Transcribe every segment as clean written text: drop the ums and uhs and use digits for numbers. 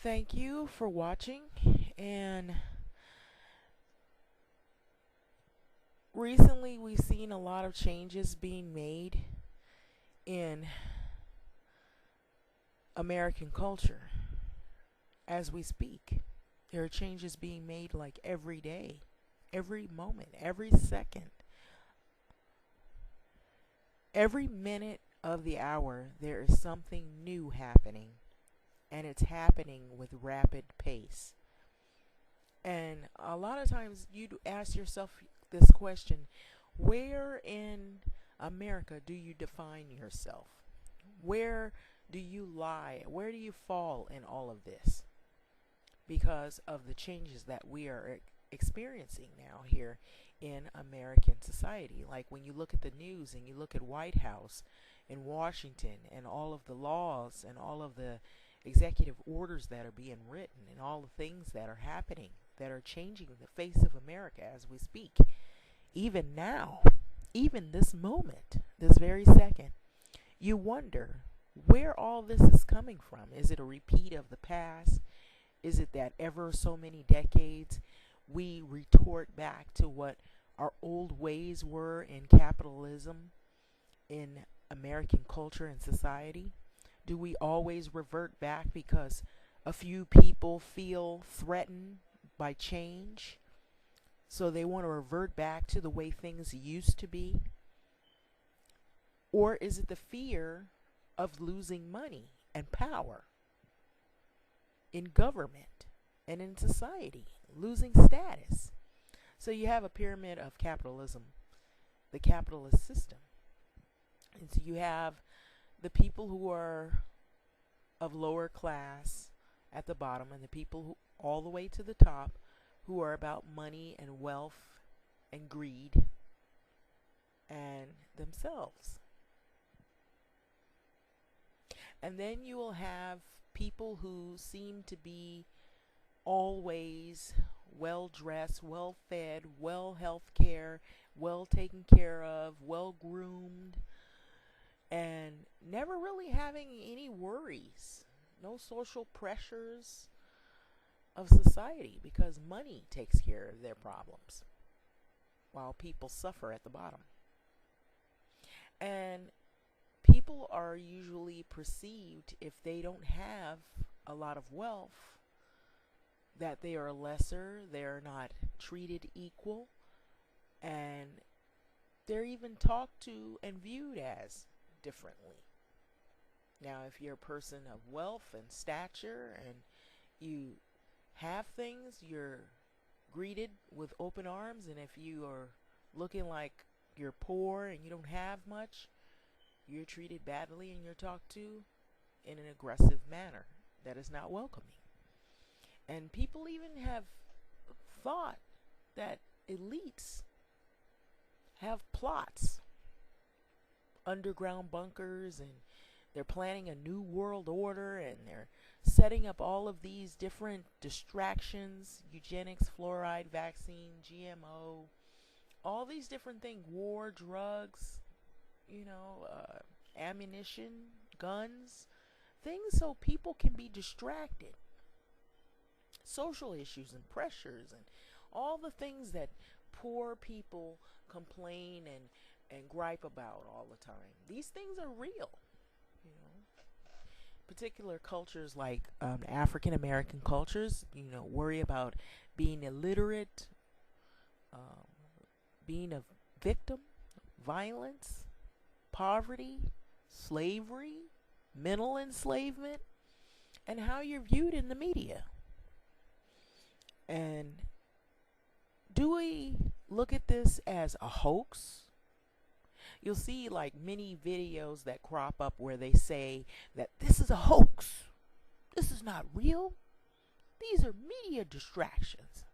Thank you for watching. And recently we've seen a lot of changes being made in American culture as we speak. There are changes being made like every day, every moment, every second, every minute of the hour. There is something new happening, and it's happening with rapid pace. And a lot of times you ask yourself this question: where in America do you define yourself? Where do you lie? Where do you fall in all of this? Because of the changes that we are experiencing now here in American society. Like when you look at the news and you look at White House in Washington and all of the laws and all of the executive orders that are being written and all the things that are happening that are changing the face of America as we speak. Even now, even this moment, this very second, you wonder where all this is coming from. Is it a repeat of the past? Is it that ever so many decades we retort back to what our old ways were in capitalism, in American culture and society? Do we always revert back because a few people feel threatened by change, so they want to revert back to the way things used to be? Or is it the fear of losing money and power in government and in society, losing status? So you have a pyramid of capitalism, the capitalist system. And so you have the people who are of lower class at the bottom, and the people who all the way to the top who are about money and wealth and greed and themselves. And then you will have people who seem to be always well dressed, well fed, well health care, well taken care of, well groomed, and never really having any worries, no social pressures of society, because money takes care of their problems while people suffer at the bottom. And people are usually perceived, if they don't have a lot of wealth, that they are lesser, they're not treated equal, and they're even talked to and viewed as differently. Now, if you're a person of wealth and stature and you have things, you're greeted with open arms, and if you are looking like you're poor and you don't have much, you're treated badly and you're talked to in an aggressive manner that is not welcoming. And people even have thought that elites have plots, underground bunkers, and they're planning a new world order, and they're setting up all of these different distractions: eugenics, fluoride, vaccine, GMO, all these different things, war, drugs, ammunition, guns, things so people can be distracted. Social issues and pressures and all the things that poor people complain and gripe about all the time. These things are real. Particular cultures like African American cultures, worry about being illiterate, being a victim, violence, poverty, slavery, mental enslavement, and how you're viewed in the media. And do we look at this as a hoax? You'll see like many videos that crop up where they say that this is a hoax. This is not real. These are media distractions.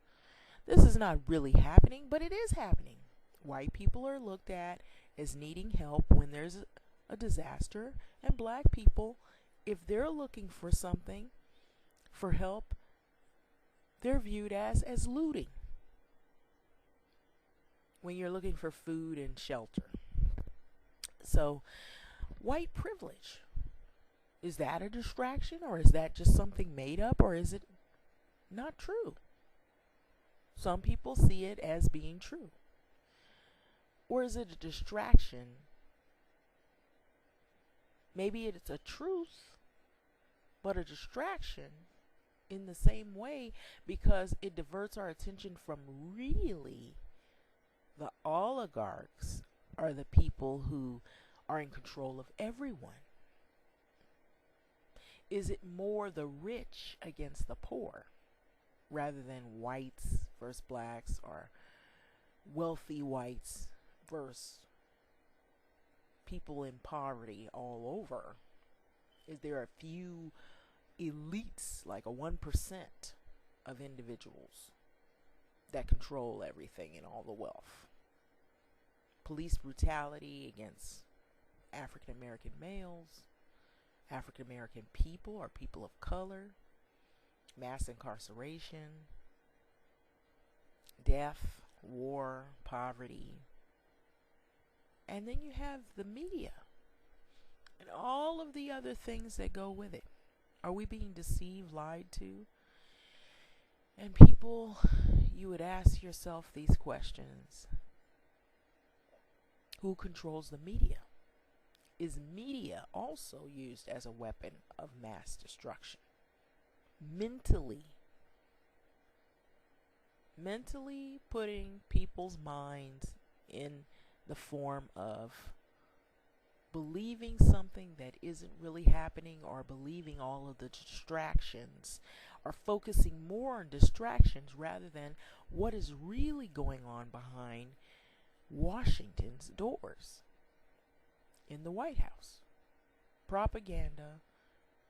This is not really happening, but it is happening. White people are looked at as needing help when there's a disaster, and black people, if they're looking for something, for help, they're viewed as looting when you're looking for food and shelter. So, white privilege Is that a distraction, or is that just something made up, or is it not true? Some people see it as being true. Or is it a distraction? Maybe it's a truth, but a distraction in the same way, because it diverts our attention from really the oligarchs are the people who are in control of everyone. Is it more the rich against the poor, rather than whites versus blacks, or wealthy whites versus people in poverty all over? Is there a few elites, like a 1% of individuals, that control everything and all the wealth? Police brutality against African American males, African American people or people of color, mass incarceration, death, war, poverty. And then you have the media and all of the other things that go with it. Are we being deceived, lied to? And people, you would ask yourself these questions. Who controls the media? Is media also used as a weapon of mass destruction? Mentally putting people's minds in the form of believing something that isn't really happening, or believing all of the distractions, or focusing more on distractions rather than what is really going on behind Washington's doors in the White House. Propaganda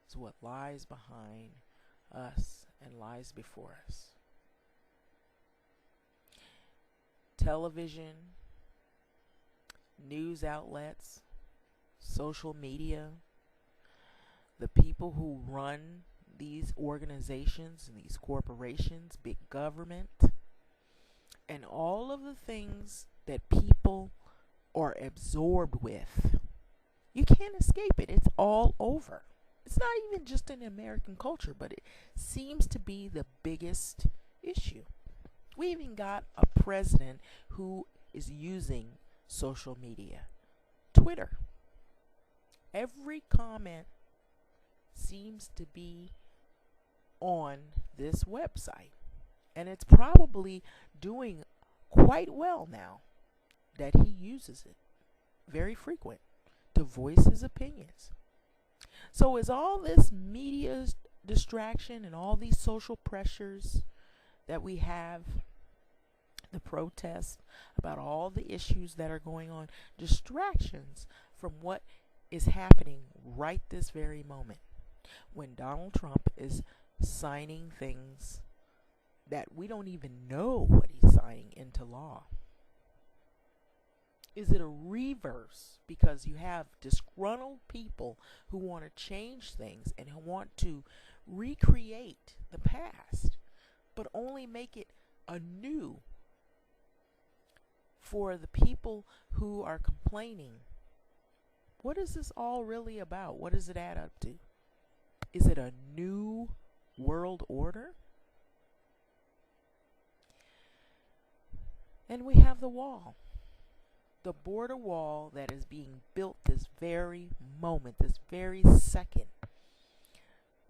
is what lies behind us and lies before us. Television, news outlets, social media, the people who run these organizations and these corporations, big government, and all of the things that people are absorbed with. You can't escape it. It's all over. It's not even just in American culture, but it seems to be the biggest issue. We even got a president who is using social media, Twitter. Every comment seems to be on this website, and it's probably doing quite well now that he uses it very frequent to voice his opinions. So is all this media distraction and all these social pressures that we have, the protests about all the issues that are going on, distractions from what is happening right this very moment, when Donald Trump is signing things that we don't even know what he's signing into law? Is it a reverse because you have disgruntled people who want to change things and who want to recreate the past, but only make it anew for the people who are complaining? What is this all really about? What does it add up to? Is it a new world order? And we have the wall. The border wall that is being built this very moment, this very second.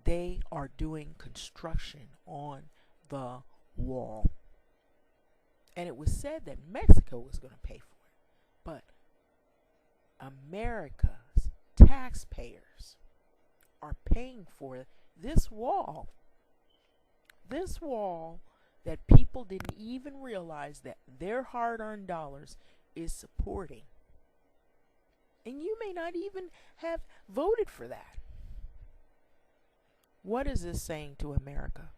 They are doing construction on the wall. And it was said that Mexico was going to pay for it. But America's taxpayers are paying for this wall. This wall that people didn't even realize that their hard-earned dollars is supporting. And you may not even have voted for that. What is this saying to America?